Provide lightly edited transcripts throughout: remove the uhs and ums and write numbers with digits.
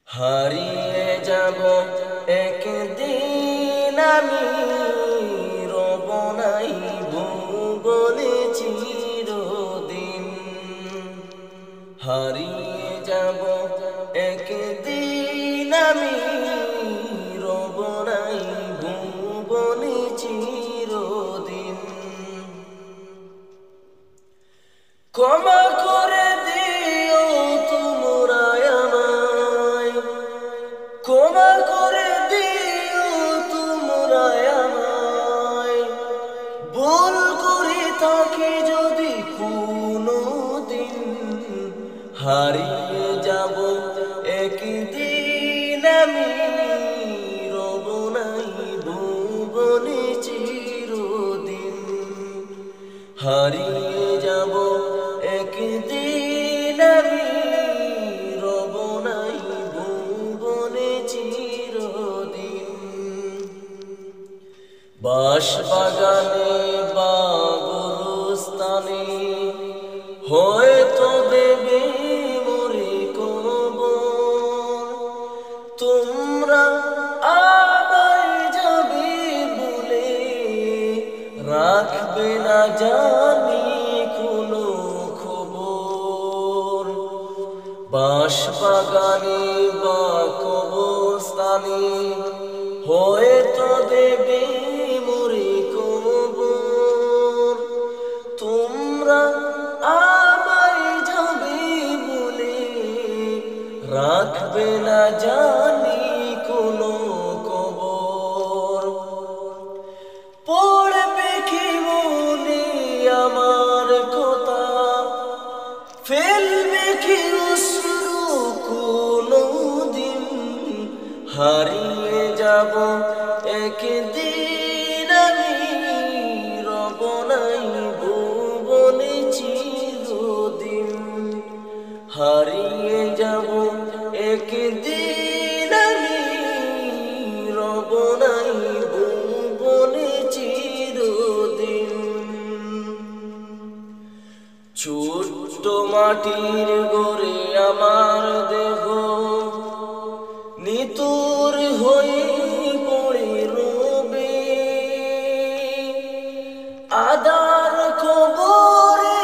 হারিয়ে যাব একদিন আমি, রব নাই ভুবনে চিরদিন। হারিয়ে যাব একদিন আমি, রব নাই ভুবনে চিরদিন। ক্ষমা করে দিও তোমরা আমায়, ক্ষমা করে দিও তোমরা আমায়। ভুল করে থাকি যদি কোনো দিন, হারিয়ে যাব একদিন আমি, রব নাই ভুবনে চিরদিন। হারিয়ে যাব একদিন আমি, রব নাই ভুবনে চিরদিন। বাঁশবাগানে বা গুরুস্থানে হয়তো দেবে মোরে কবর। তোমরা আমায় যাবে বলে রাখবে না জানি কোনো খবর। বাঁশবাগানে বা কবরস্থানে হয়তো দেবে মোরে কবর। তোমরা আমায় যাবে বলে রাখবে না জানি কোনো খবর। পড়বে কি মনে আমার কথা, ফেলবে কি অশ্রু কোনো দিন। হারিয়ে যাব একদিন আমি, রব নাই ভুবনে চিরদিন। হারিয়ে যাব একদিন আমি, রব নাই ভুবনে চিরদিন। ছোট্ট মাটির গড়ে আমার দেহ নিতুর হয়ে পড়ে রবে। আদার কবরে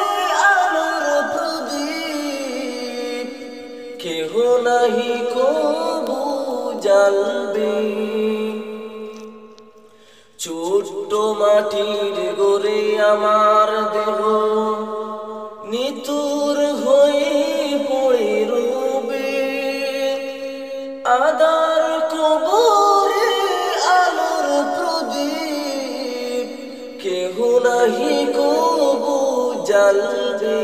আলোর প্রদীপ, কেহ নাহি কবু জ্বালবে। ছোট্ট মাটির গড়ে আমার দেহ নিতুর হয়ে পড়ে রবে। আদার কবরে আলোর প্রদীপ, কেহ নাহি কবু জ্বালবে।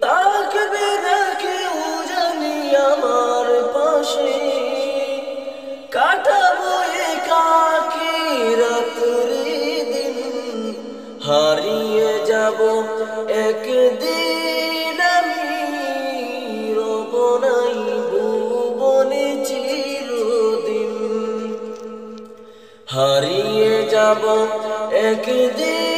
থাকবে না কেউ জানি আমার পাশে, কাটাবো একাকী রাত্রি দিন। হারিয়ে যাব একদিন আমি, রব নাই ভুবনে চিরদিন। হারিয়ে যাব একদিন